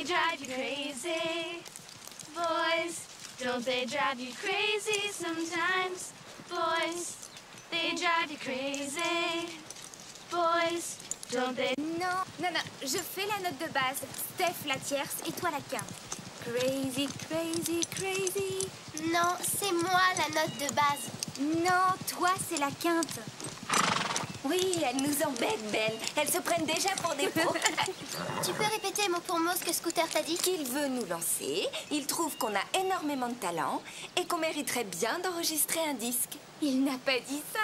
they drive you crazy? Boys, don't they drive you crazy sometimes? Boys, they drive you crazy. Boys, don't they... Non, non, non, je fais la note de base. Steph la tierce et toi la quinte. Crazy, crazy, crazy. Non, c'est moi la note de base. Non, toi c'est la quinte. Oui, elles nous embêtent, Belle. Elles se prennent déjà pour des pros. Tu peux répéter mot pour mot ce que Scooter t'a dit? Qu'il veut nous lancer, il trouve qu'on a énormément de talent et qu'on mériterait bien d'enregistrer un disque. Il n'a pas dit ça.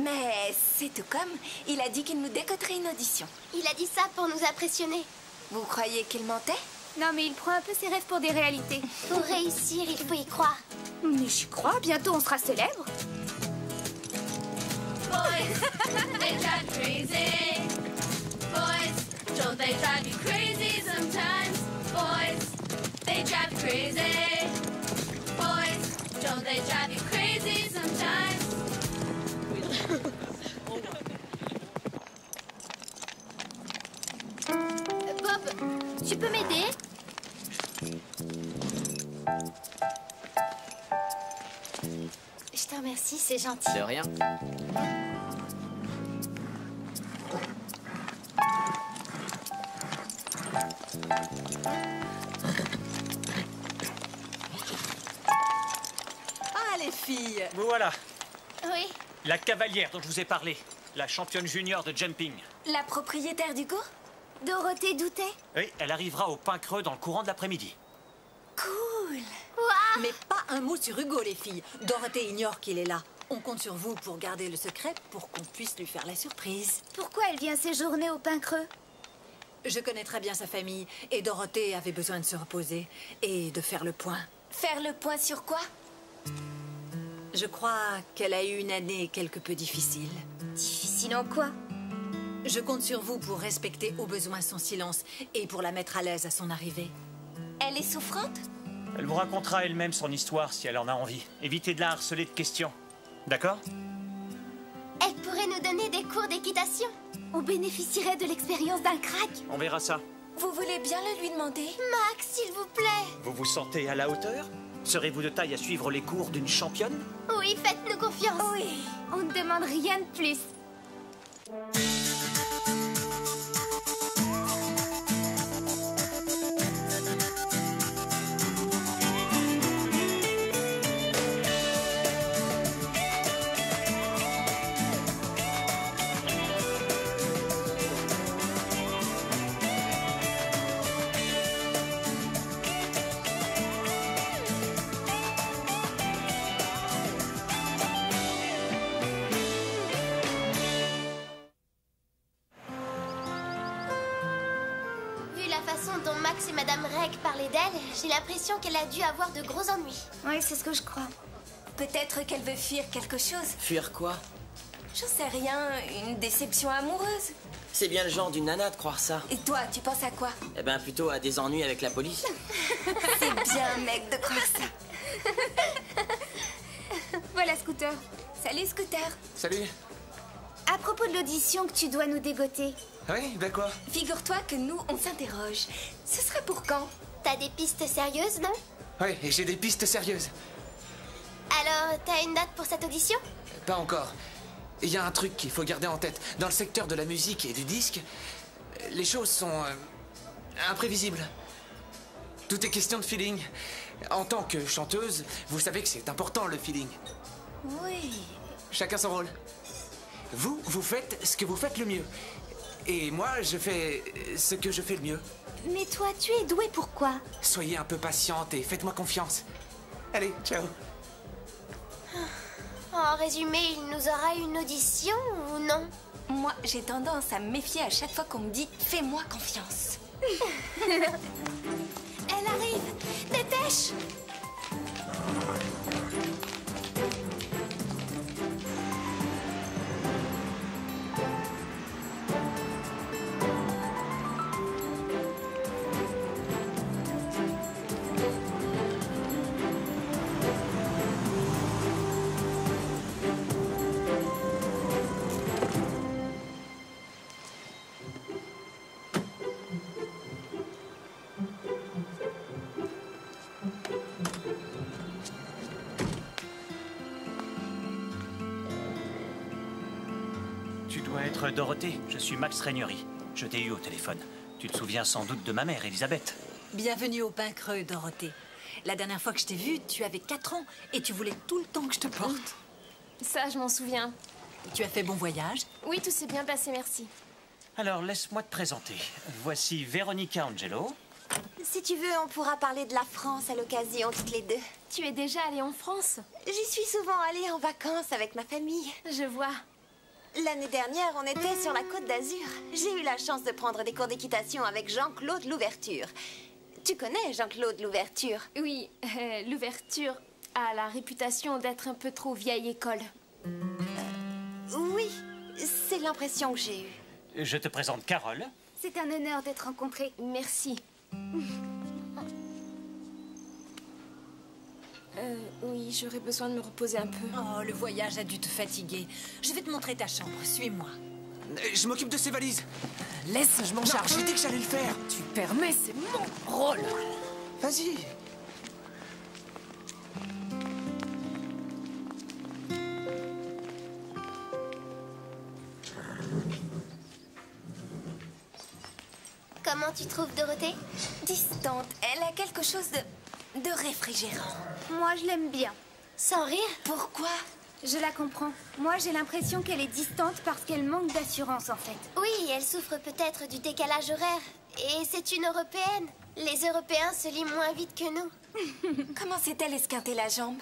Mais c'est tout comme, il a dit qu'il nous décoterait une audition. Il a dit ça pour nous impressionner. Vous croyez qu'il mentait? Non, mais il prend un peu ses rêves pour des réalités. Pour réussir, il faut y croire. Mais j'y crois, bientôt on sera célèbre. Boys, they drive you crazy. Boys, don't they drive you crazy sometimes? Boys, they drive you crazy. Boys, don't they drive you crazy sometimes? Bob, tu peux m'aider? Je te remercie, c'est gentil. De rien. Ah, les filles! Vous voilà, Oui. la cavalière dont je vous ai parlé, la championne junior de jumping. La propriétaire du cours? Dorothée Doutet? Oui, elle arrivera au Pain Creux dans le courant de l'après-midi. Cool! Mais pas un mot sur Hugo, les filles. Dorothée ignore qu'il est là. On compte sur vous pour garder le secret pour qu'on puisse lui faire la surprise. Pourquoi elle vient séjourner au Pain Creux? Je connais très bien sa famille et Dorothée avait besoin de se reposer et de faire le point. Faire le point sur quoi? Je crois qu'elle a eu une année quelque peu difficile. Difficile en quoi? Je compte sur vous pour respecter au besoin son silence et pour la mettre à l'aise à son arrivée. Elle est souffrante? Elle vous racontera elle-même son histoire si elle en a envie. Évitez de la harceler de questions. D'accord? Elle pourrait nous donner des cours d'équitation. On bénéficierait de l'expérience d'un crack. On verra ça. Vous voulez bien le lui demander? Max, s'il vous plaît. Vous vous sentez à la hauteur? Serez-vous de taille à suivre les cours d'une championne? Oui, faites-nous confiance. Oui, on ne demande rien de plus. Vu la façon dont Max et Madame Reg parlaient d'elle, j'ai l'impression qu'elle a dû avoir de gros ennuis. Oui, c'est ce que je crois. Peut-être qu'elle veut fuir quelque chose. Fuir quoi? J'en sais rien, une déception amoureuse. C'est bien le genre d'une nana de croire ça. Et toi, tu penses à quoi? Eh ben, plutôt à des ennuis avec la police. C'est bien, mec, de croire ça. Voilà, Scooter. Salut, Scooter. Salut. À propos de l'audition que tu dois nous dégoter. Oui, ben quoi? Figure-toi que nous, on s'interroge. Ce serait pour quand? T'as des pistes sérieuses, non? Oui, et j'ai des pistes sérieuses. Alors, t'as une date pour cette audition? Pas encore. Il y a un truc qu'il faut garder en tête. Dans le secteur de la musique et du disque, les choses sont imprévisibles. Tout est question de feeling. En tant que chanteuse, vous savez que c'est important le feeling. Oui. Chacun son rôle. Vous, vous faites ce que vous faites le mieux. Et moi, je fais ce que je fais le mieux. Mais toi, tu es doué pour quoi? Soyez un peu patiente et faites-moi confiance. Allez, ciao. En résumé, il nous aura une audition ou non? Moi, j'ai tendance à me méfier à chaque fois qu'on me dit « fais-moi confiance ». Elle arrive! Dépêche! Maître Dorothée, je suis Max Régnery. Je t'ai eu au téléphone. Tu te souviens sans doute de ma mère, Elisabeth. Bienvenue au Pain Creux, Dorothée. La dernière fois que je t'ai vue, tu avais 4 ans et tu voulais tout le temps que je te porte. Ça, je m'en souviens. Tu as fait bon voyage? Oui, tout s'est bien passé, merci. Alors, laisse-moi te présenter. Voici Véronica Angelo. Si tu veux, on pourra parler de la France à l'occasion, toutes les deux. Tu es déjà allée en France? J'y suis souvent allée en vacances avec ma famille. Je vois. L'année dernière, on était sur la Côte d'Azur. J'ai eu la chance de prendre des cours d'équitation avec Jean-Claude Louverture. Tu connais Jean-Claude Louverture? Oui, l'ouverture a la réputation d'être un peu trop vieille école. Oui, c'est l'impression que j'ai eue. Je te présente Carole. C'est un honneur d'être rencontrés. Merci. Oui, j'aurais besoin de me reposer un peu. Oh, le voyage a dû te fatiguer. Je vais te montrer ta chambre. Suis-moi. Je m'occupe de ces valises. Laisse, je m'en charge. J'ai dit que j'allais le faire. Tu permets, c'est mon rôle. Vas-y. Comment tu trouves Dorothée? Distante, elle a quelque chose de réfrigérant. Moi, je l'aime bien. Sans rire? Pourquoi? Je la comprends. Moi, j'ai l'impression qu'elle est distante parce qu'elle manque d'assurance, en fait. Oui, elle souffre peut-être du décalage horaire. Et c'est une Européenne. Les Européens se lient moins vite que nous. Comment s'est-elle esquintée la jambe?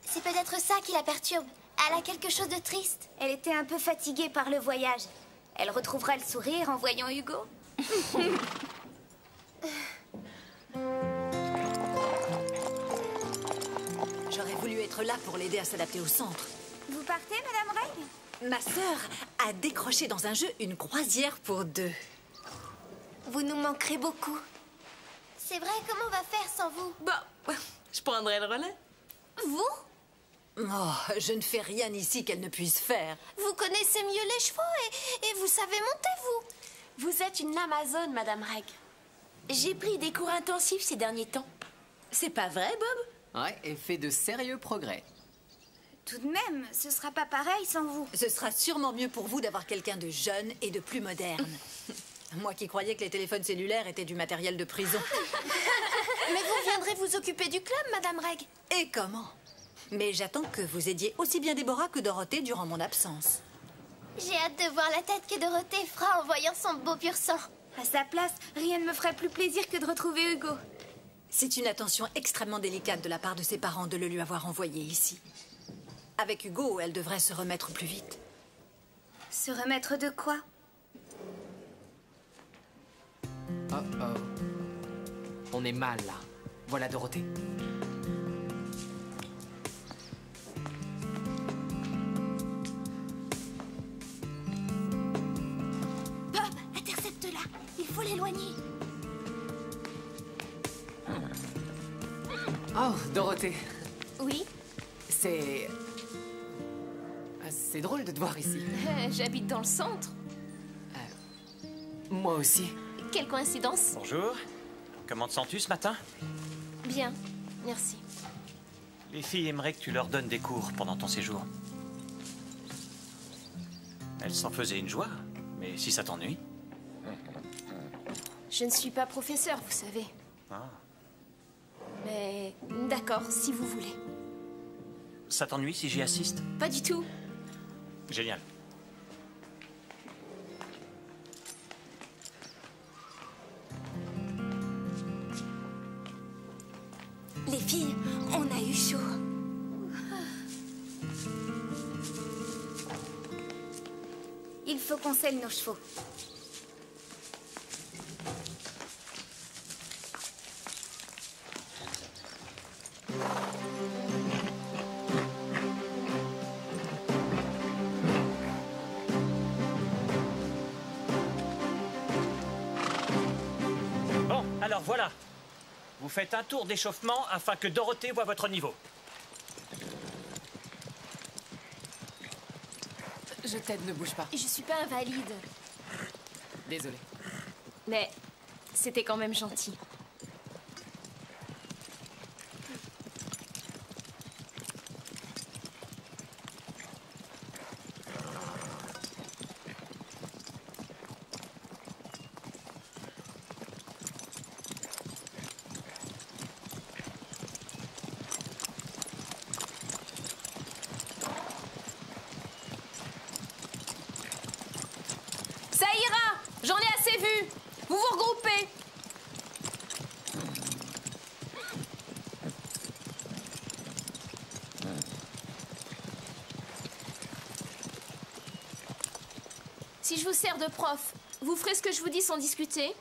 C'est peut-être ça qui la perturbe. Elle a quelque chose de triste. Elle était un peu fatiguée par le voyage. Elle retrouvera le sourire en voyant Hugo. J'aurais voulu être là pour l'aider à s'adapter au centre. Vous partez, Madame Reg? Ma sœur a décroché dans un jeu une croisière pour 2. Vous nous manquerez beaucoup. C'est vrai, comment on va faire sans vous? Bon, je prendrai le relais. Vous? Oh, je ne fais rien ici qu'elle ne puisse faire. Vous connaissez mieux les chevaux et vous savez monter, vous. Vous êtes une Amazone, Madame Reg. J'ai pris des cours intensifs ces derniers temps. C'est pas vrai, Bob? Ouais, et fait de sérieux progrès. Tout de même, ce sera pas pareil sans vous. Ce sera sûrement mieux pour vous d'avoir quelqu'un de jeune et de plus moderne. Moi qui croyais que les téléphones cellulaires étaient du matériel de prison. Mais vous viendrez vous occuper du club, Madame Reg. Et comment? Mais j'attends que vous aidiez aussi bien Déborah que Dorothée durant mon absence. J'ai hâte de voir la tête que Dorothée fera en voyant son beau pur sang. À sa place, rien ne me ferait plus plaisir que de retrouver Hugo. C'est une attention extrêmement délicate de la part de ses parents de le lui avoir envoyé ici. Avec Hugo, elle devrait se remettre plus vite. Se remettre de quoi? Oh oh. On est mal là. Voilà Dorothée. Bob, intercepte-la. Il faut l'éloigner. Oh, Dorothée. Oui, C'est drôle de te voir ici. j'habite dans le centre. Moi aussi. Quelle coïncidence. Bonjour. Comment te sens-tu ce matin? Bien, merci. Les filles aimeraient que tu leur donnes des cours pendant ton séjour. Elles s'en faisaient une joie, mais si ça t'ennuie... Je ne suis pas professeur, vous savez. Ah. Mais d'accord, si vous voulez. Ça t'ennuie si j'y assiste? Pas du tout. Génial. Les filles, on a eu chaud. Il faut qu'on selle nos chevaux. Bon, alors voilà. Vous faites un tour d'échauffement afin que Dorothée voie votre niveau. Je t'aide, ne bouge pas. Je suis pas invalide. Désolé. Mais c'était quand même gentil. je vous sers de prof, vous ferez ce que je vous dis sans discuter?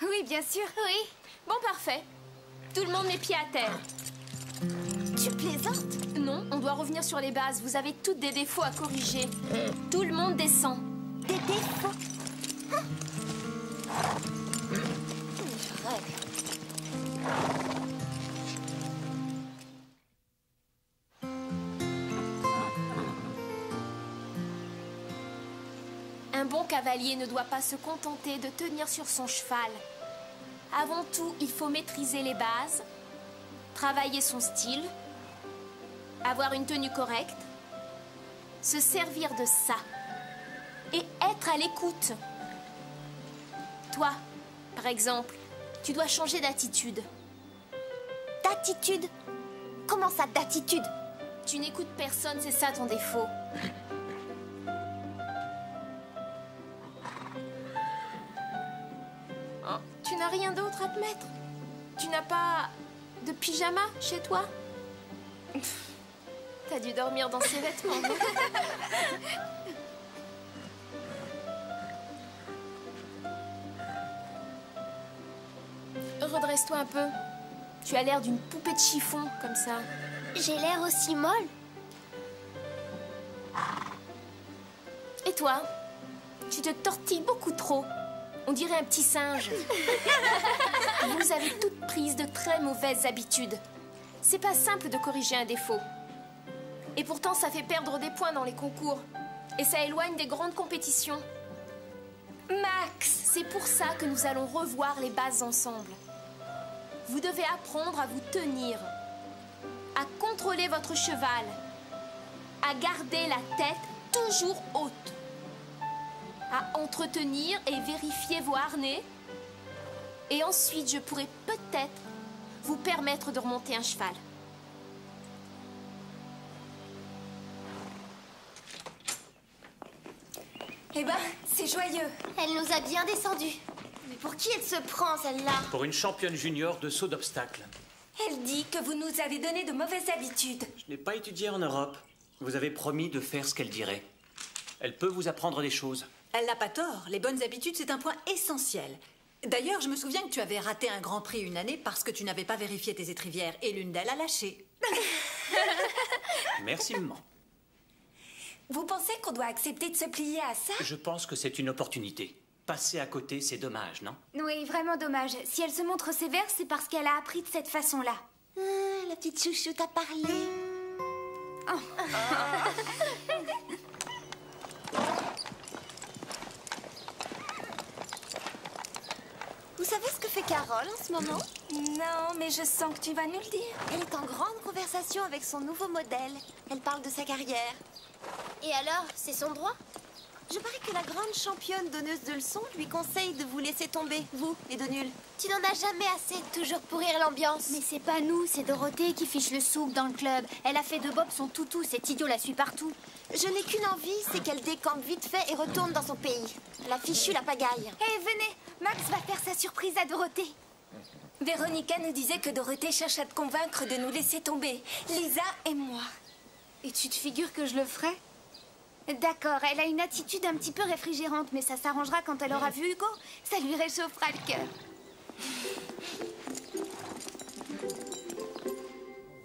Oui, bien sûr. Oui. Bon, parfait. Tout le monde met pied à terre. Tu plaisantes? Non, on doit revenir sur les bases. Vous avez toutes des défauts à corriger. Tout le monde descend. Des défauts? Je rêve. Un bon cavalier ne doit pas se contenter de tenir sur son cheval. Avant tout, il faut maîtriser les bases, travailler son style, avoir une tenue correcte, se servir de ça et être à l'écoute. Toi, par exemple, tu dois changer d'attitude. D'attitude? Comment ça, d'attitude? Tu n'écoutes personne, c'est ça ton défaut. Oh, tu n'as rien d'autre à te mettre? Tu n'as pas de pyjama chez toi? T'as dû dormir dans ces vêtements, non? Redresse-toi un peu. Tu as l'air d'une poupée de chiffon, comme ça. J'ai l'air aussi molle. Et toi? Tu te tortilles beaucoup trop. On dirait un petit singe. Vous avez toutes prises de très mauvaises habitudes. C'est pas simple de corriger un défaut. Et pourtant, ça fait perdre des points dans les concours. Et ça éloigne des grandes compétitions. Max, c'est pour ça que nous allons revoir les bases ensemble. Vous devez apprendre à vous tenir, à contrôler votre cheval, à garder la tête toujours haute, à entretenir et vérifier vos harnais. Et ensuite, je pourrai peut-être vous permettre de remonter un cheval. Eh ben, c'est joyeux. Elle nous a bien descendus. Mais pour qui elle se prend, celle-là? Pour une championne junior de saut d'obstacle. Elle dit que vous nous avez donné de mauvaises habitudes. Je n'ai pas étudié en Europe. Vous avez promis de faire ce qu'elle dirait. Elle peut vous apprendre des choses. Elle n'a pas tort. Les bonnes habitudes, c'est un point essentiel. D'ailleurs, je me souviens que tu avais raté un Grand Prix une année parce que tu n'avais pas vérifié tes étrivières et l'une d'elles a lâché. Merci, maman. Vous pensez qu'on doit accepter de se plier à ça? Je pense que c'est une opportunité. Passer à côté, c'est dommage, non? Oui, vraiment dommage. Si elle se montre sévère, c'est parce qu'elle a appris de cette façon-là. La petite chouchoute a parlé. Vous savez ce que fait Carole en ce moment? Non, mais je sens que tu vas nous le dire. Elle est en grande conversation avec son nouveau modèle. Elle parle de sa carrière. Et alors, c'est son droit? Je parie que la grande championne donneuse de leçons lui conseille de vous laisser tomber, vous, les deux nuls. Tu n'en as jamais assez, toujours pourrir l'ambiance. Mais c'est pas nous, c'est Dorothée qui fiche le souk dans le club. Elle a fait de Bob son toutou, cet idiot la suit partout. Je n'ai qu'une envie, c'est qu'elle décampe vite fait et retourne dans son pays. La fichue la pagaille. Hé, venez, Max va faire sa surprise à Dorothée. Véronica nous disait que Dorothée cherche à te convaincre de nous laisser tomber. Lisa et moi. Et tu te figures que je le ferai? D'accord, elle a une attitude un petit peu réfrigérante, mais ça s'arrangera quand elle aura vu Hugo. Ça lui réchauffera le cœur.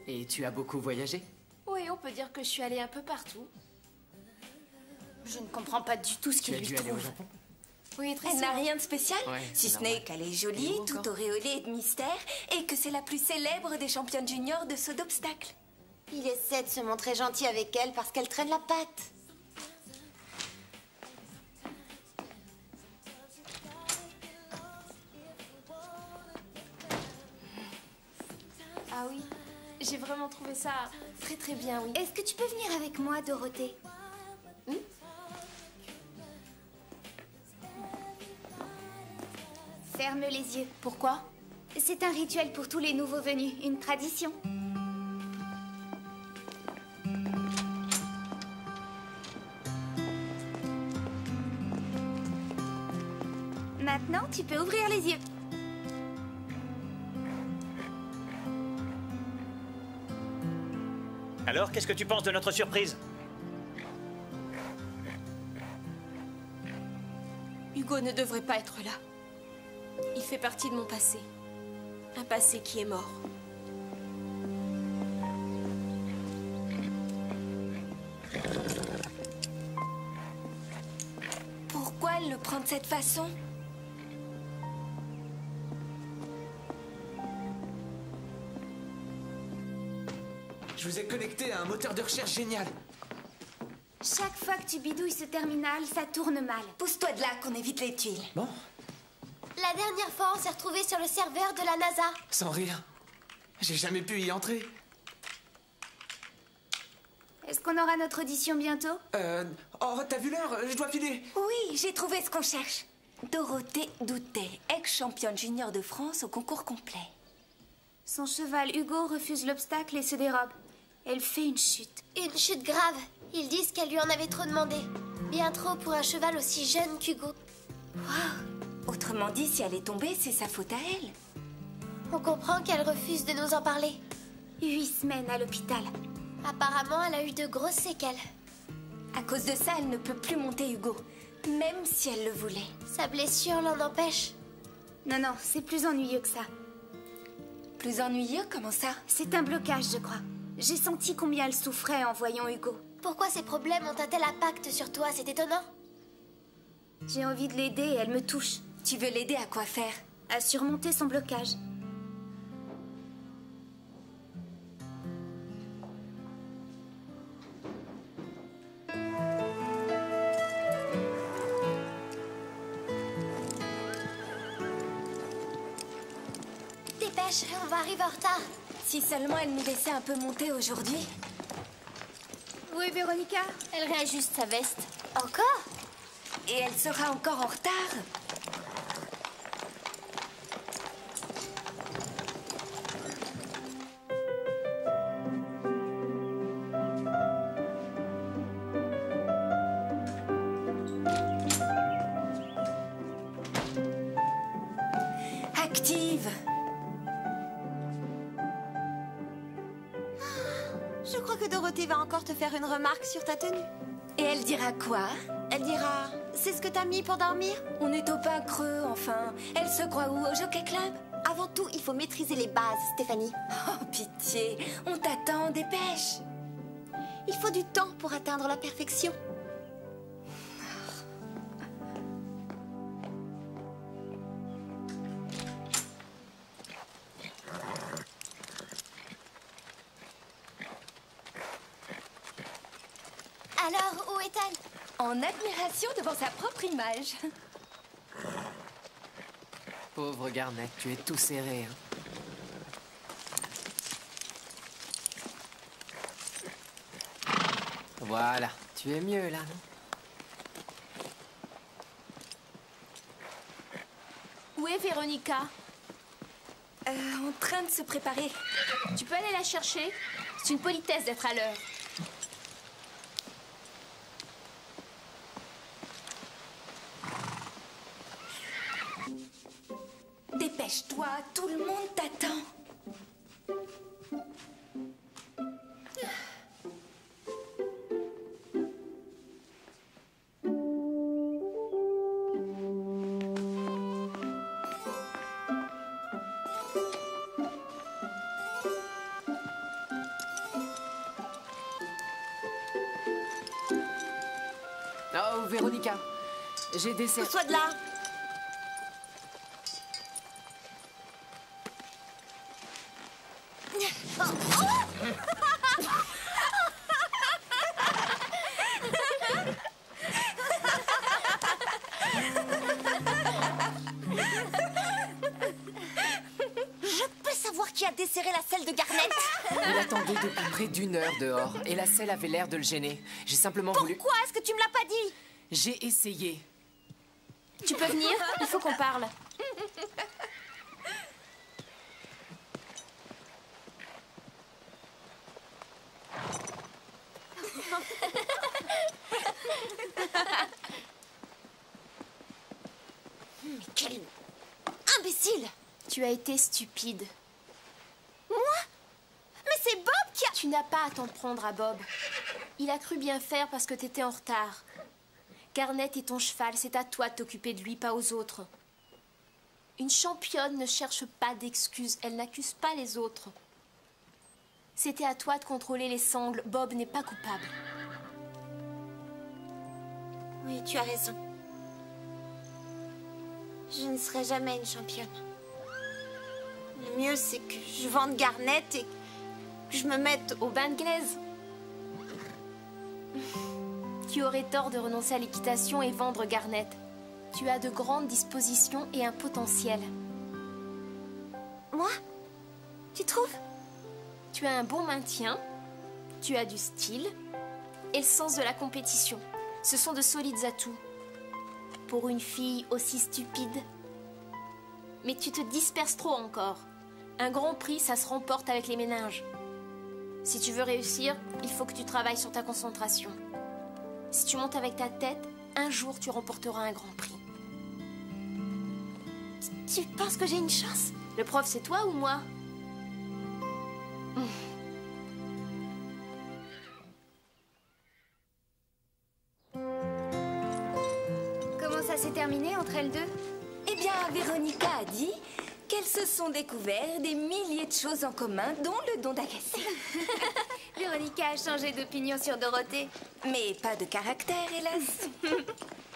Et tu as beaucoup voyagé? Oui, on peut dire que je suis allée un peu partout. Je ne comprends pas du tout ce Tu qu'il as lui dû aller au trouve. Japon? Oui, très Elle n'a rien de spécial, Ouais, si c'est ce n'est normal. qu'elle est jolie, Et où tout encore? auréolée de mystère, et que c'est la plus célèbre des championnes juniors de saut d'obstacle. Il essaie de se montrer gentil avec elle parce qu'elle traîne la patte. Ah oui, j'ai vraiment trouvé ça très très bien, oui. Est-ce que tu peux venir avec moi, Dorothée? Ferme les yeux. Pourquoi? C'est un rituel pour tous les nouveaux venus, une tradition. Maintenant, tu peux ouvrir les yeux. Alors, qu'est-ce que tu penses de notre surprise? Hugo ne devrait pas être là. Il fait partie de mon passé. Un passé qui est mort. Pourquoi elle le prend de cette façon? Je vous ai connecté à un moteur de recherche génial. Chaque fois que tu bidouilles ce terminal, ça tourne mal. Pousse-toi de là, qu'on évite les tuiles. Bon, La dernière fois, on s'est retrouvés sur le serveur de la NASA. sans rire. J'ai jamais pu y entrer. Est-ce qu'on aura notre audition bientôt? Oh, t'as vu l'heure? Je dois filer. Oui, j'ai trouvé ce qu'on cherche. Dorothée Doutet, ex-championne junior de France au concours complet. Son cheval Hugo refuse l'obstacle et se dérobe. Elle fait une chute. Une chute grave. Ils disent qu'elle lui en avait trop demandé. Bien trop pour un cheval aussi jeune qu'Hugo. Wow. Autrement dit, si elle est tombée, c'est sa faute à elle. On comprend qu'elle refuse de nous en parler. 8 semaines à l'hôpital. Apparemment, elle a eu de grosses séquelles. À cause de ça, elle ne peut plus monter Hugo. Même si elle le voulait. Sa blessure l'en empêche. Non, non, c'est plus ennuyeux que ça. Plus ennuyeux, comment ça? C'est un blocage, je crois. J'ai senti combien elle souffrait en voyant Hugo. Pourquoi ces problèmes ont un tel impact sur toi? C'est étonnant. J'ai envie de l'aider et elle me touche. Tu veux l'aider à quoi faire? À surmonter son blocage. Dépêche, on va arriver en retard. Si seulement elle nous laissait un peu monter aujourd'hui. Où est Véronica? Elle réajuste sa veste. Encore? Et elle sera encore en retard. Active. Je crois que Dorothée va encore te faire une remarque sur ta tenue. Et elle dira quoi? Elle dira, c'est ce que t'as mis pour dormir? On est au pain creux, enfin. Elle se croit où? Au Jockey Club? Avant tout, il faut maîtriser les bases, Stéphanie. Oh, pitié. On t'attend, dépêche. Il faut du temps pour atteindre la perfection. Alors, où est-elle? En admiration devant sa propre image. Pauvre Garnet, tu es tout serré. Hein. Voilà, tu es mieux là, non? Où est Véronica? En train de se préparer. Tu peux aller la chercher? C'est une politesse d'être à l'heure. Dépêche-toi, tout le monde t'attend. Oh, Véronica, j'ai des Pousse-toi de là. Je peux savoir qui a desserré la selle de Garnet? Il attendait depuis près d'1 heure dehors et la selle avait l'air de le gêner. J'ai simplement voulu... Pourquoi est-ce que tu me l'as pas dit? J'ai essayé. Tu peux venir? Il faut qu'on parle. Mais quel imbécile! Tu as été stupide. Moi? Mais c'est Bob qui a... Tu n'as pas à t'en prendre à Bob. Il a cru bien faire parce que t'étais en retard. Garnet est ton cheval, c'est à toi de t'occuper de lui, pas aux autres. Une championne ne cherche pas d'excuses, elle n'accuse pas les autres. C'était à toi de contrôler les sangles, Bob n'est pas coupable. Oui, tu as raison. Je ne serai jamais une championne. Le mieux, c'est que je vende Garnet et que je me mette au bain de glaise. Tu aurais tort de renoncer à l'équitation et vendre Garnet. Tu as de grandes dispositions et un potentiel. Moi? Tu trouves? Tu as un bon maintien, tu as du style et le sens de la compétition. Ce sont de solides atouts. Pour une fille aussi stupide. Mais tu te disperses trop encore. Un grand prix, ça se remporte avec les méninges. Si tu veux réussir, il faut que tu travailles sur ta concentration. Si tu montes avec ta tête, un jour tu remporteras un grand prix. Tu penses que j'ai une chance? Le prof, c'est toi ou moi? Comment ça s'est terminé entre elles deux? Eh bien, Véronica a dit qu'elles se sont découvert des milliers de choses en commun, dont le don d'agacer. Véronica a changé d'opinion sur Dorothée. Mais pas de caractère, hélas.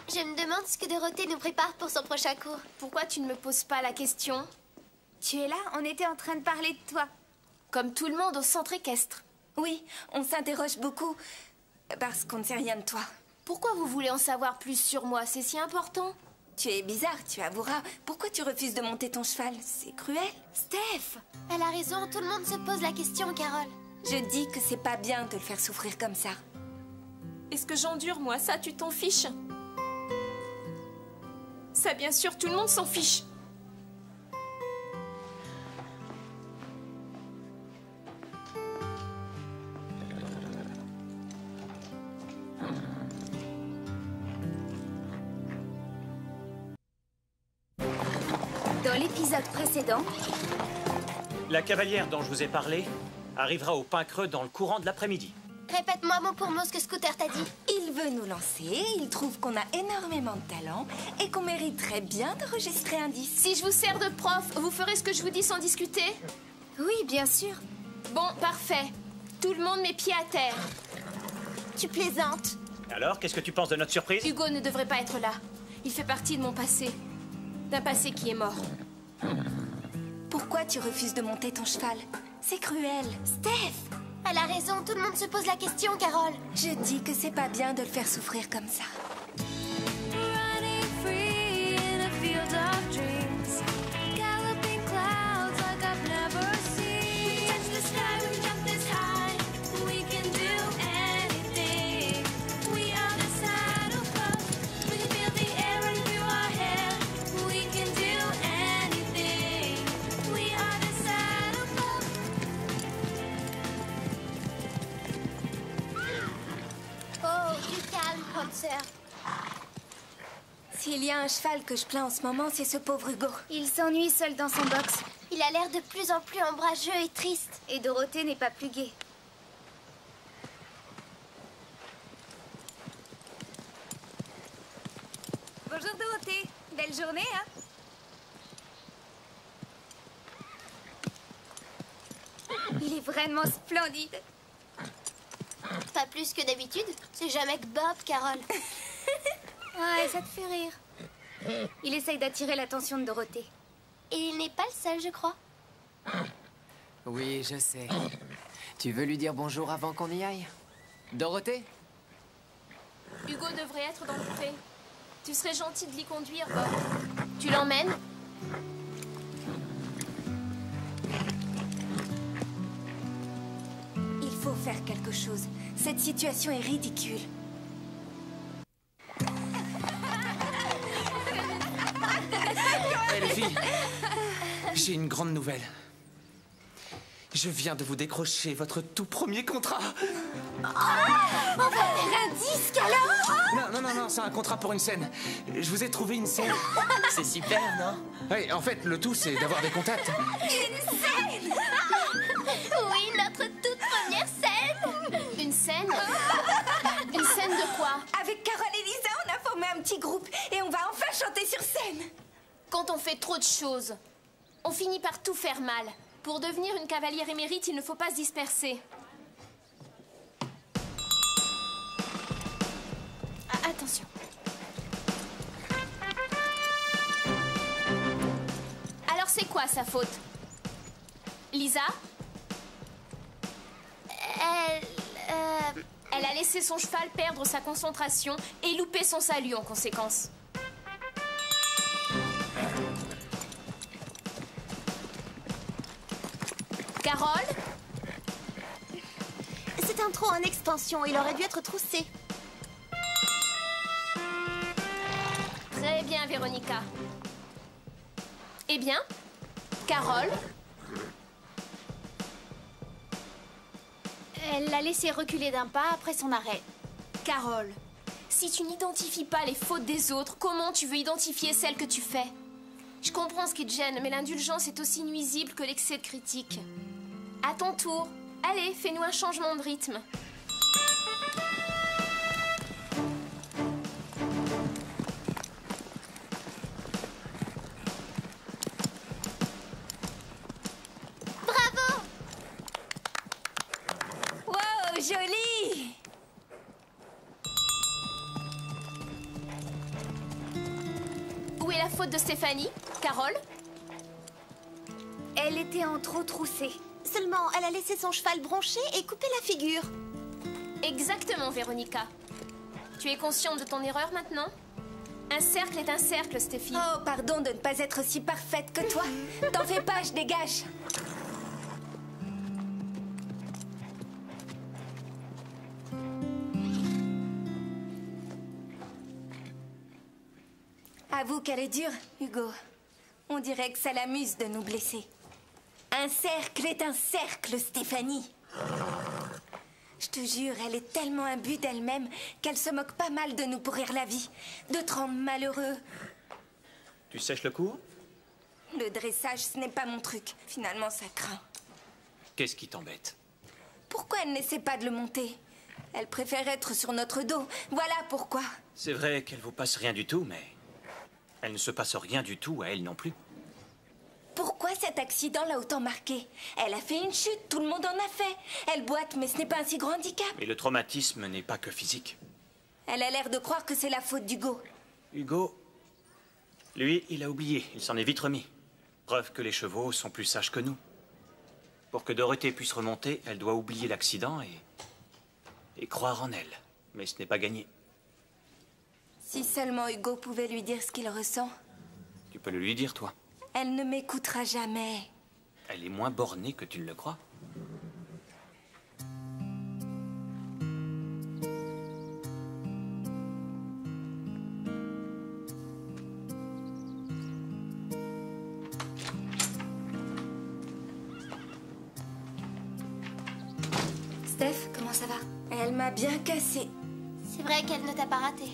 Je me demande ce que Dorothée nous prépare pour son prochain cours. Pourquoi tu ne me poses pas la question? Tu es là? On était en train de parler de toi. Comme tout le monde au centre équestre. Oui, on s'interroge beaucoup parce qu'on ne sait rien de toi. Pourquoi vous voulez en savoir plus sur moi? C'est si important? Tu es bizarre, tu avoueras. Pourquoi tu refuses de monter ton cheval? C'est cruel. Steph! Elle a raison, tout le monde se pose la question, Carole. Je dis que c'est pas bien de le faire souffrir comme ça. Est-ce que j'endure, moi? Ça, tu t'en fiches? Ça, bien sûr, tout le monde s'en fiche. Dans l'épisode précédent, La cavalière dont je vous ai parlé arrivera au Pain Creux dans le courant de l'après-midi. Répète-moi mot pour mot ce que Scooter t'a dit. Il veut nous lancer, il trouve qu'on a énormément de talent et qu'on mériterait bien d'enregistrer un disque. Si je vous sers de prof, vous ferez ce que je vous dis sans discuter? Oui, bien sûr. Bon, parfait. Tout le monde met pied à terre. Tu plaisantes. Alors, qu'est-ce que tu penses de notre surprise? Hugo ne devrait pas être là. Il fait partie de mon passé. D'un passé qui est mort. Pourquoi tu refuses de monter ton cheval? C'est cruel. Steph! Elle a raison, tout le monde se pose la question, Carole. Je dis que c'est pas bien de le faire souffrir comme ça. S'il y a un cheval que je plains en ce moment, c'est ce pauvre Hugo. Il s'ennuie seul dans son box. Il a l'air de plus en plus ombrageux et triste. Et Dorothée n'est pas plus gaie. Bonjour Dorothée. Belle journée, hein? Il est vraiment splendide. Pas plus que d'habitude. C'est jamais que Bob, Carole. Ouais, ça te fait rire. Il essaye d'attirer l'attention de Dorothée. Et il n'est pas le seul, je crois. Oui, je sais. Tu veux lui dire bonjour avant qu'on y aille? Dorothée? Hugo devrait être dans le pré. Tu serais gentil de l'y conduire, Bob. Tu l'emmènes? Il faut faire quelque chose. Cette situation est ridicule. Hey, les filles, j'ai une grande nouvelle. Je viens de vous décrocher votre tout premier contrat. On va faire un disque alors? Non, c'est un contrat pour une scène. Je vous ai trouvé une scène. C'est super, non? Oui, en fait, le tout, c'est d'avoir des contacts. Une scène! Oui, notre toute première scène! Une scène? Une scène de quoi? Avec Carole et Lisa, on a chanter sur scène. Quand on fait trop de choses, on finit par tout faire mal. Pour devenir une cavalière émérite, il ne faut pas se disperser. Ah, attention. Alors c'est quoi sa faute? Lisa? Elle a laissé son cheval perdre sa concentration et louper son salut en conséquence. Carole? C'est un trou en expansion, il aurait dû être troussé. Très bien, Véronica. Eh bien, Carole? Elle l'a laissé reculer d'un pas après son arrêt. Carole, si tu n'identifies pas les fautes des autres, comment tu veux identifier celles que tu fais? Je comprends ce qui te gêne, mais l'indulgence est aussi nuisible que l'excès de critique. À ton tour, allez, fais-nous un changement de rythme. Bravo! Wow, joli! Où est la faute de Stéphanie, Carole? Elle était en trop troussé. Seulement, elle a laissé son cheval broncher et couper la figure. Exactement, Véronica. Tu es consciente de ton erreur maintenant? Un cercle est un cercle, Stéphie. Oh, pardon de ne pas être aussi parfaite que toi. T'en fais pas, je dégage. Avoue qu'elle est dure, Hugo. On dirait que ça l'amuse de nous blesser. Un cercle est un cercle, Stéphanie. Je te jure, elle est tellement imbue d'elle-même qu'elle se moque pas mal de nous pourrir la vie, de te rendre malheureux. Tu sèches le cours? Le dressage, ce n'est pas mon truc. Finalement, ça craint. Qu'est-ce qui t'embête? Pourquoi elle n'essaie pas de le monter? Elle préfère être sur notre dos. Voilà pourquoi. C'est vrai qu'elle vous passe rien du tout, mais elle ne se passe rien du tout à elle non plus. Pourquoi cet accident l'a autant marqué? Elle a fait une chute, tout le monde en a fait. Elle boite, mais ce n'est pas un si grand handicap. Mais le traumatisme n'est pas que physique. Elle a l'air de croire que c'est la faute d'Hugo. Hugo, lui, il a oublié. Il s'en est vite remis. Preuve que les chevaux sont plus sages que nous. Pour que Dorothée puisse remonter, elle doit oublier l'accident et croire en elle. Mais ce n'est pas gagné. Si seulement Hugo pouvait lui dire ce qu'il ressent. Tu peux le lui dire, toi. Elle ne m'écoutera jamais. Elle est moins bornée que tu ne le crois. Steph, comment ça va? Elle m'a bien cassée. C'est vrai qu'elle ne t'a pas raté.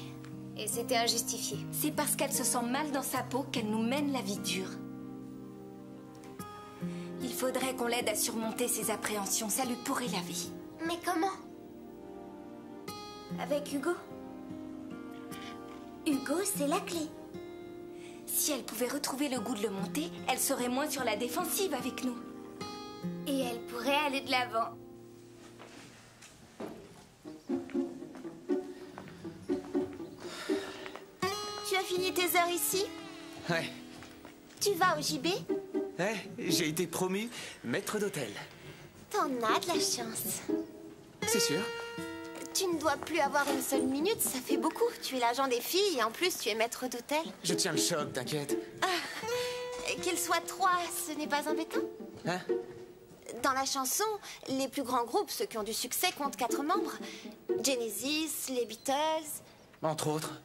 Et c'était injustifié. C'est parce qu'elle se sent mal dans sa peau qu'elle nous mène la vie dure. Il faudrait qu'on l'aide à surmonter ses appréhensions. Ça lui pourrit la vie. Mais comment? Avec Hugo? Hugo, c'est la clé. Si elle pouvait retrouver le goût de le monter, elle serait moins sur la défensive avec nous. Et elle pourrait aller de l'avant. Tu as fini tes heures ici? Ouais. Tu vas au JB? Ouais, j'ai été promu maître d'hôtel. T'en as de la chance. C'est sûr. Tu ne dois plus avoir une seule minute, ça fait beaucoup. Tu es l'agent des filles et en plus tu es maître d'hôtel. Je tiens le choc, t'inquiète. Qu'ils soient 3, ce n'est pas embêtant? Hein? Dans la chanson, les plus grands groupes, ceux qui ont du succès, comptent 4 membres. Genesis, les Beatles... Entre autres.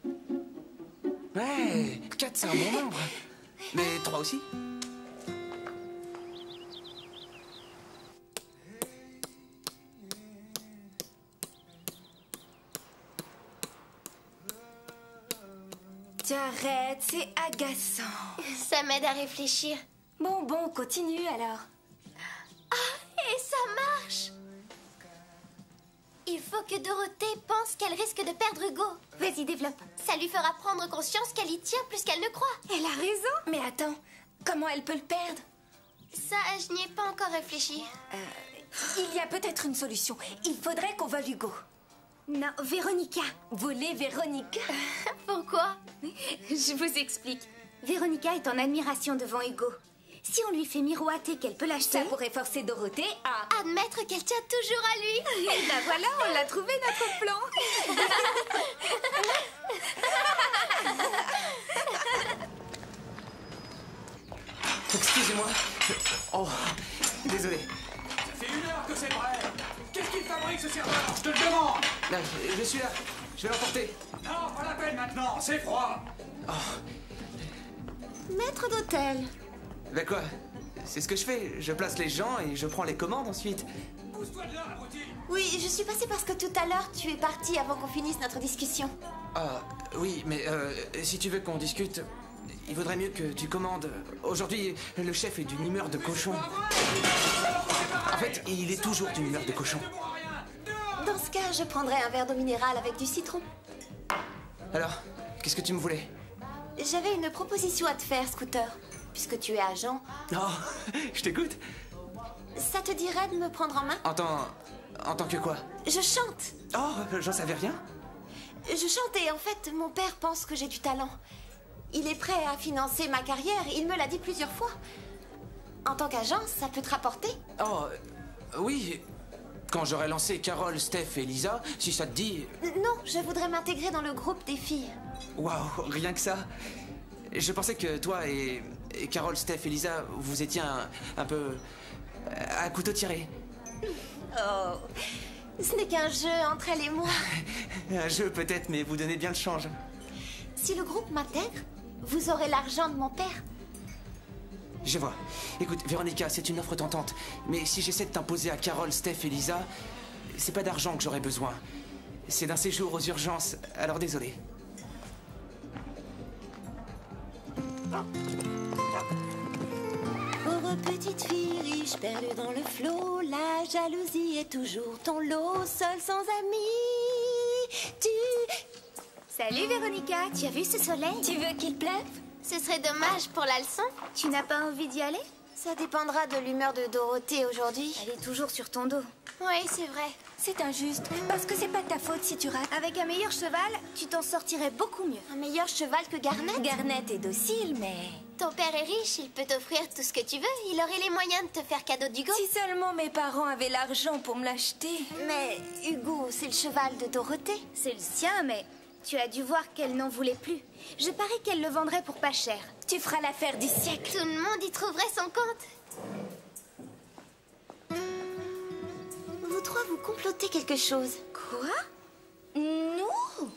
Ouais, 4 c'est un bon nombre. Mais 3 aussi? Arrête, c'est agaçant. Ça m'aide à réfléchir. Bon, continue alors. Ah, et ça marche! Il faut que Dorothée pense qu'elle risque de perdre Hugo. Vas-y, développe. Ça lui fera prendre conscience qu'elle y tient plus qu'elle ne croit. Elle a raison. Mais attends, comment elle peut le perdre? Ça, je n'y ai pas encore réfléchi. Il y a peut-être une solution. Il faudrait qu'on vole Hugo. Non, Véronica. Voler Véronica. Pourquoi? Je vous explique. Véronica est en admiration devant Hugo. Si on lui fait miroiter qu'elle peut l'acheter... Ça pourrait forcer Dorothée à... Admettre qu'elle tient toujours à lui. Et ben voilà, on l'a trouvé notre plan. Excusez-moi. Oh, désolé. Ça fait 1 heure que c'est vrai. Qu'est-ce qu'il fabrique ce serveur? Je te le demande. Là, je suis là. Je vais l'emporter. Non, pas la peine maintenant, c'est froid. Maître d'hôtel. Bah quoi? C'est ce que je fais. Je place les gens et je prends les commandes ensuite. Pousse-toi de là, abruti. Oui, je suis passée parce que tout à l'heure, tu es parti avant qu'on finisse notre discussion. Ah, oui, mais si tu veux qu'on discute, il vaudrait mieux que tu commandes. Aujourd'hui, le chef est d'une humeur de cochon. En fait, il est toujours d'une humeur de cochon. Dans ce cas, je prendrais un verre d'eau minérale avec du citron. Alors, qu'est-ce que tu me voulais? J'avais une proposition à te faire, Scooter. Puisque tu es agent, Oh, je t'écoute. ça te dirait de me prendre en main? En tant que quoi? Je chante. Oh, j'en savais rien. Je chante et en fait, mon père pense que j'ai du talent. Il est prêt à financer ma carrière, il me l'a dit plusieurs fois. En tant qu'agent, ça peut te rapporter? Oh, oui. Quand j'aurai lancé Carole, Steph et Lisa, si ça te dit... Non, je voudrais m'intégrer dans le groupe des filles. Waouh, rien que ça. Je pensais que toi et Carole, Steph et Lisa, vous étiez un peu... à couteau tiré. Oh, ce n'est qu'un jeu entre elle et moi. Un jeu peut-être, mais vous donnez bien le change. Si le groupe m'intègre, vous aurez l'argent de mon père. Je vois. Écoute, Véronica, c'est une offre tentante. Mais si j'essaie de t'imposer à Carole, Steph et Lisa, c'est pas d'argent que j'aurais besoin. C'est d'un séjour aux urgences, alors désolé. Pauvre petite fille riche, perdue dans le flot, la jalousie est toujours ton lot, seule sans amis. Salut Véronica, tu as vu ce soleil? Tu veux qu'il pleuve? Ce serait dommage pour la leçon. Tu n'as pas envie d'y aller? Ça dépendra de l'humeur de Dorothée aujourd'hui. Elle est toujours sur ton dos. Oui, c'est vrai. C'est injuste, parce que c'est pas ta faute si tu rates. Avec un meilleur cheval, tu t'en sortirais beaucoup mieux. Un meilleur cheval que Garnet? Garnet est docile, mais... Ton père est riche, il peut t'offrir tout ce que tu veux. Il aurait les moyens de te faire cadeau d'Hugo. Si seulement mes parents avaient l'argent pour me l'acheter. Mais Hugo, c'est le cheval de Dorothée. C'est le sien, mais tu as dû voir qu'elle n'en voulait plus. Je parie qu'elle le vendrait pour pas cher. Tu feras l'affaire du siècle. Tout le monde y trouverait son compte. Vous trois, vous complotez quelque chose. Quoi? Nous?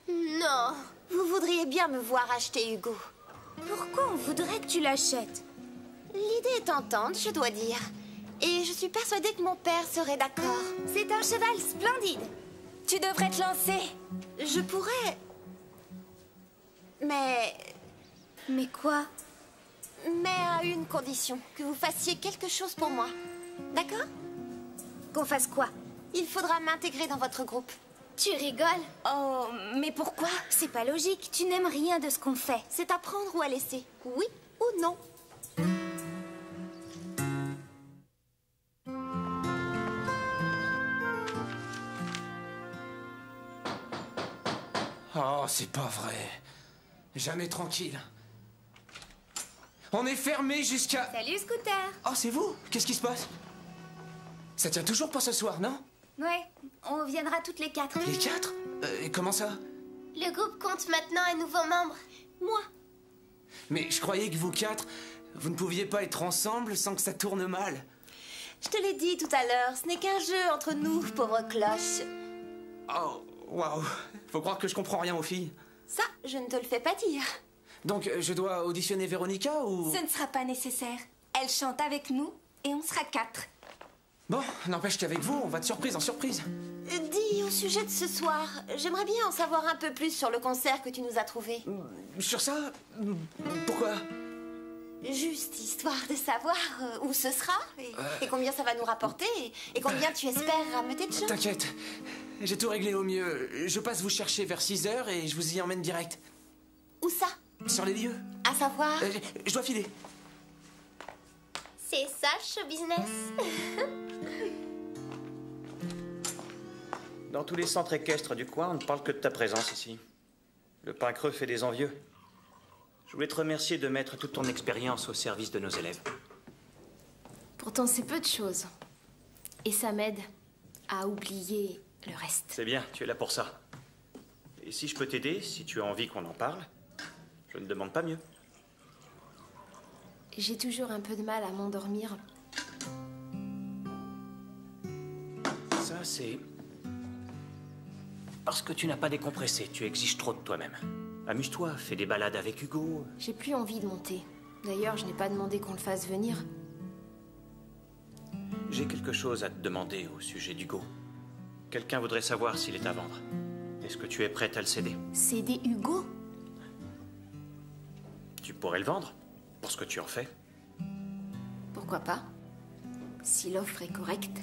Non. Vous voudriez bien me voir acheter Hugo. Pourquoi on voudrait que tu l'achètes? L'idée est tentante, je dois dire. Et je suis persuadée que mon père serait d'accord. C'est un cheval splendide. Tu devrais te lancer. Je pourrais... Mais... Mais quoi? Mais à une condition, que vous fassiez quelque chose pour moi. D'accord? Qu'on fasse quoi? Il faudra m'intégrer dans votre groupe. Tu rigoles? Oh, mais pourquoi? C'est pas logique, tu n'aimes rien de ce qu'on fait. C'est à prendre ou à laisser. Oui ou non? Oh, c'est pas vrai. Jamais tranquille. On est fermé jusqu'à... Salut Scooter. Oh, c'est vous? Qu'est-ce qui se passe? Ça tient toujours pour ce soir, non? Ouais, on viendra toutes les 4. Les 4? Et comment ça? Le groupe compte maintenant un nouveau membre. Moi. Mais je croyais que vous 4, vous ne pouviez pas être ensemble sans que ça tourne mal. Je te l'ai dit tout à l'heure, ce n'est qu'un jeu entre nous, pauvre cloche. Oh, waouh. Faut croire que je comprends rien aux filles. Ça, je ne te le fais pas dire. Donc, je dois auditionner Véronica ou... Ce ne sera pas nécessaire. Elle chante avec nous et on sera 4. Bon, n'empêche qu'avec vous, on va de surprise en surprise. Dis, au sujet de ce soir, j'aimerais bien en savoir un peu plus sur le concert que tu nous as trouvé. Sur ça? Pourquoi? Juste histoire de savoir où ce sera et combien ça va nous rapporter et combien tu espères rameuter de gens. T'inquiète, J'ai tout réglé au mieux. Je passe vous chercher vers 6 h et je vous y emmène direct. Où ça? Sur les lieux. À savoir? Je dois filer. C'est ça, le show business. Dans tous les centres équestres du coin, on ne parle que de ta présence ici. Le pain creux fait des envieux. Je voulais te remercier de mettre toute ton expérience au service de nos élèves. Pourtant, c'est peu de choses. Et ça m'aide à oublier le reste. C'est bien, tu es là pour ça. Et si je peux t'aider, si tu as envie qu'on en parle, je ne demande pas mieux. J'ai toujours un peu de mal à m'endormir. Ça, c'est... parce que tu n'as pas décompressé. Tu exiges trop de toi-même. Amuse-toi, fais des balades avec Hugo. J'ai plus envie de monter. D'ailleurs, je n'ai pas demandé qu'on le fasse venir. J'ai quelque chose à te demander au sujet d'Hugo. Quelqu'un voudrait savoir s'il est à vendre. Est-ce que tu es prête à le céder? Céder Hugo? Tu pourrais le vendre, pour ce que tu en fais. Pourquoi pas? Si l'offre est correcte.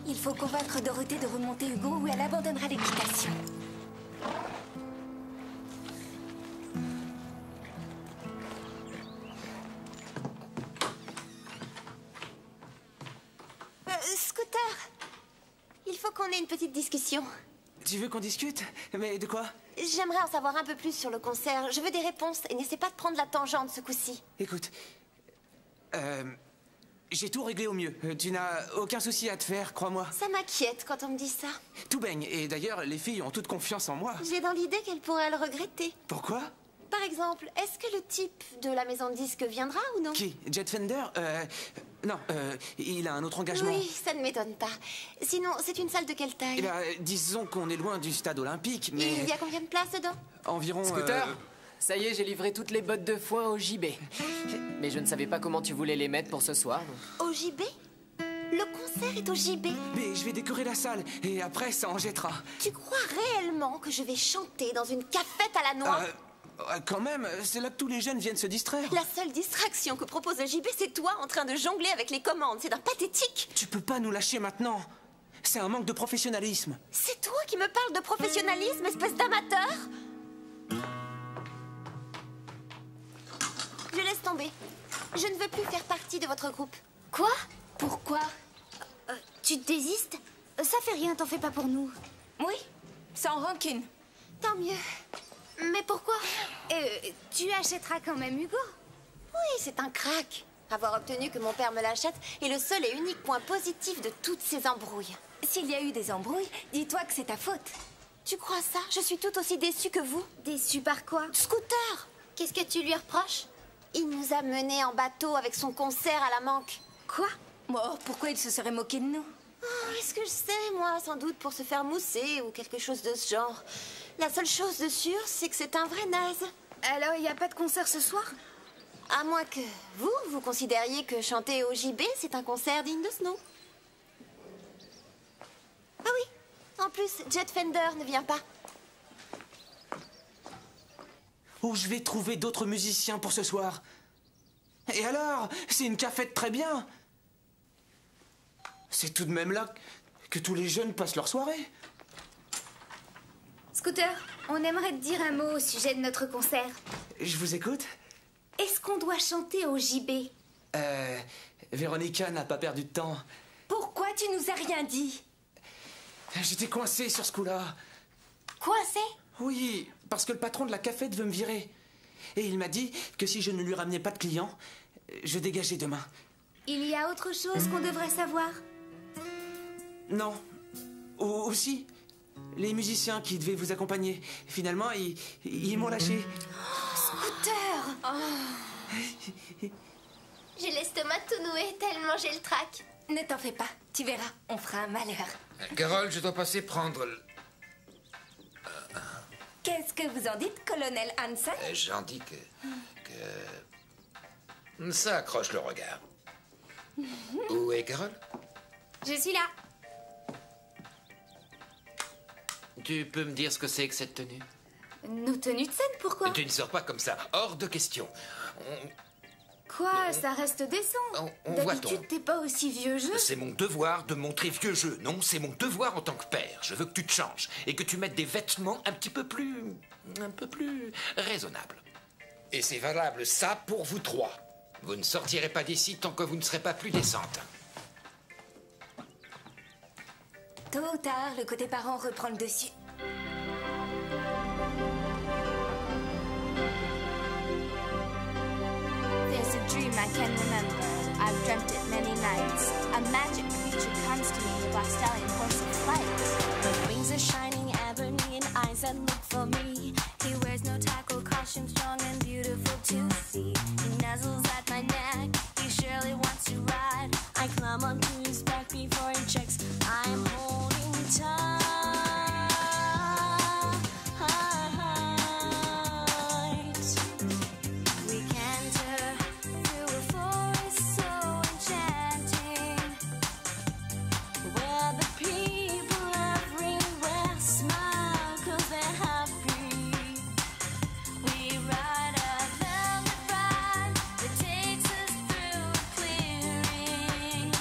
Il faut convaincre Dorothée de remonter Hugo ou elle abandonnera l'équitation. Scooter, il faut qu'on ait une petite discussion. Tu veux qu'on discute? Mais de quoi? J'aimerais en savoir un peu plus sur le concert. Je veux des réponses et n'essaie pas de prendre la tangente ce coup-ci. Écoute, j'ai tout réglé au mieux. Tu n'as aucun souci à te faire, crois-moi. Ça m'inquiète quand on me dit ça. Tout baigne. Et d'ailleurs, les filles ont toute confiance en moi. J'ai dans l'idée qu'elles pourraient le regretter. Pourquoi? Par exemple, est-ce que le type de la maison de disques viendra ou non? Qui? Jet Fender? Non, il a un autre engagement. Oui, ça ne m'étonne pas. Sinon, c'est une salle de quelle taille? Eh ben, disons qu'on est loin du stade olympique, mais... Il y a combien de places dedans? Environ... Scooter, ça y est, j'ai livré toutes les bottes de foin au JB. Mais je ne savais pas comment tu voulais les mettre pour ce soir. Au JB? Le concert est au JB? Mais je vais décorer la salle, et après, ça en jettera. Tu crois réellement que je vais chanter dans une cafette à la noix? Quand même, c'est là que tous les jeunes viennent se distraire. La seule distraction que propose le JB, c'est toi en train de jongler avec les commandes. C'est d'un pathétique. Tu peux pas nous lâcher maintenant. C'est un manque de professionnalisme. C'est toi qui me parles de professionnalisme, espèce d'amateur? Je laisse tomber. Je ne veux plus faire partie de votre groupe. Quoi? Pourquoi? Tu désistes? Ça fait rien, t'en fais pas pour nous. Oui, sans rancune. Tant mieux. Mais pourquoi? Tu achèteras quand même Hugo? Oui, c'est un crack. Avoir obtenu que mon père me l'achète est le seul et unique point positif de toutes ces embrouilles. S'il y a eu des embrouilles, dis-toi que c'est ta faute. Tu crois ça? Je suis tout aussi déçue que vous. Déçue par quoi? Scooter! Qu'est-ce que tu lui reproches? Il nous a menés en bateau avec son concert à la manque. Quoi? Oh, pourquoi il se serait moqué de nous? Oh, est-ce que je sais, moi? Sans doute pour se faire mousser ou quelque chose de ce genre. La seule chose de sûre, c'est que c'est un vrai naze. Alors, il n'y a pas de concert ce soir? À moins que vous considériez que chanter au JB, c'est un concert digne de ce nom. Ah oui, en plus, Jet Fender ne vient pas. Où je vais trouver d'autres musiciens pour ce soir? Et alors? C'est une cafette très bien. C'est tout de même là que tous les jeunes passent leur soirée. Scooter, on aimerait te dire un mot au sujet de notre concert. Je vous écoute. Est-ce qu'on doit chanter au JB? Véronica n'a pas perdu de temps. Pourquoi tu nous as rien dit? J'étais coincé sur ce coup-là. Coincé? Oui, parce que le patron de la cafette veut me virer. Et il m'a dit que si je ne lui ramenais pas de clients, je dégageais demain. Il y a autre chose qu'on devrait savoir? Non. Aussi, les musiciens qui devaient vous accompagner, finalement, ils m'ont lâché. Scooter! J'ai l'estomac tout noué tellement j'ai le trac. Ne t'en fais pas, tu verras, on fera un malheur. Carole, je dois passer prendre... Qu'est-ce que vous en dites, colonel Hansen? J'en dis que... Ça accroche le regard. Où est Carole? Je suis là. Tu peux me dire ce que c'est que cette tenue? Nos tenues de scène, pourquoi? Tu ne sors pas comme ça, hors de question. Quoi? Ça reste décent. On voit D'habitude, t'es pas aussi vieux jeu. C'est mon devoir de montrer vieux jeu. Non, c'est mon devoir en tant que père. Je veux que tu te changes et que tu mettes des vêtements un peu plus raisonnables. Et c'est valable ça pour vous trois. Vous ne sortirez pas d'ici tant que vous ne serez pas plus décente. Tôt ou tard, le côté parent reprend le dessus. There's a dream I can remember. I've dreamt it many nights. A magic creature comes to me while stallion horse of flight. His wings are shining ebony and eyes that look for me. He wears no tackle, costume strong and beautiful to see. He nuzzles at my neck, he surely wants to ride. I climb onto his back before he checks I'm holding tight. We canter through a forest so enchanting, where the people everywhere smile 'cause they're happy. We ride a velvet ride that takes us through a clearing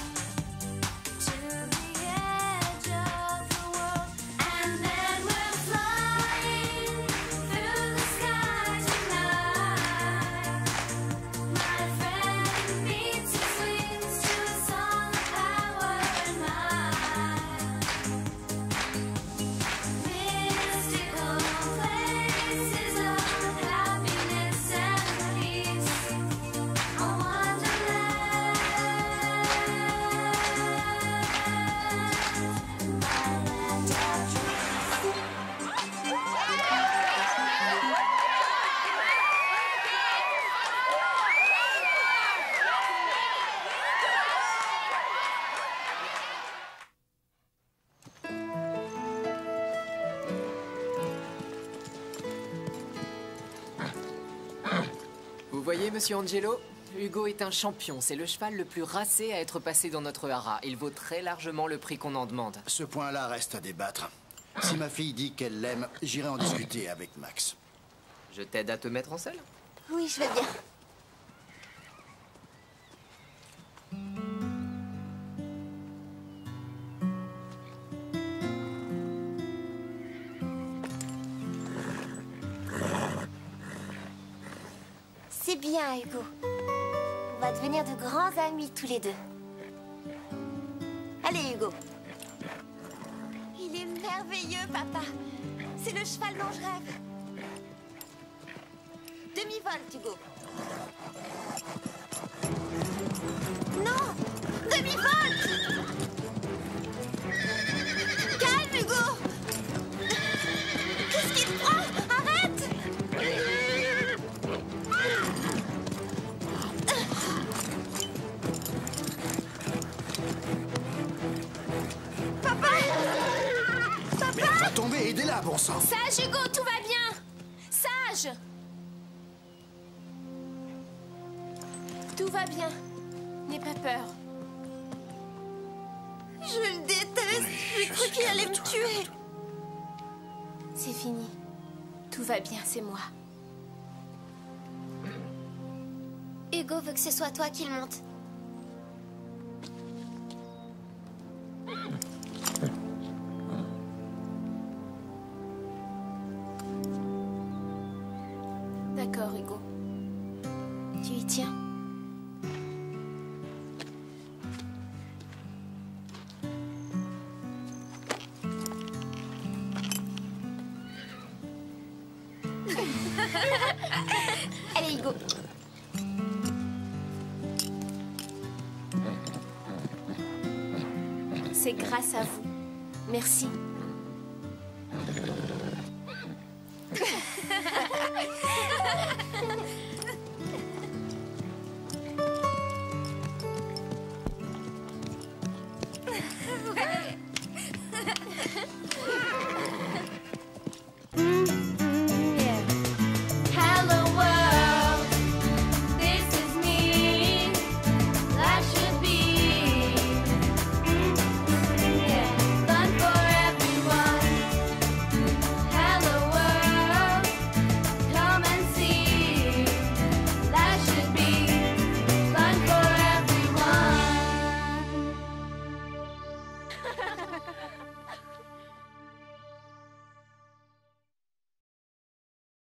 to the edge of the world, and then we're flying through the sky tonight. My friend beats his wings to a song of power and might. Mystical places of happiness and peace, a wonderland, my land of dreams. Vous voyez, monsieur Angelo, Hugo est un champion. C'est le cheval le plus racé à être passé dans notre haras. Il vaut très largement le prix qu'on en demande. Ce point-là reste à débattre. Si ma fille dit qu'elle l'aime, j'irai en discuter avec Max. Je t'aide à te mettre en selle? Oui, je veux bien. C'est bien, Hugo. On va devenir de grands amis tous les deux. Allez, Hugo. Il est merveilleux, papa. C'est le cheval dont je rêve. Demi-volte, Hugo. Non! Demi-volte! Calme, Hugo! Qu'est-ce qu'il te prend? Arrête! Papa! Mais elle va tomber, aidez-la, bon sang! Sage, Hugo, tout va bien. Sage. Tout va bien. N'aie pas peur. Je le déteste. J'ai cru qu'il allait me tuer. C'est fini. Tout va bien, c'est moi. Hugo veut que ce soit toi qui le monte. D'accord, Hugo. Tu y tiens? Allez, Hugo. C'est grâce à vous. Merci.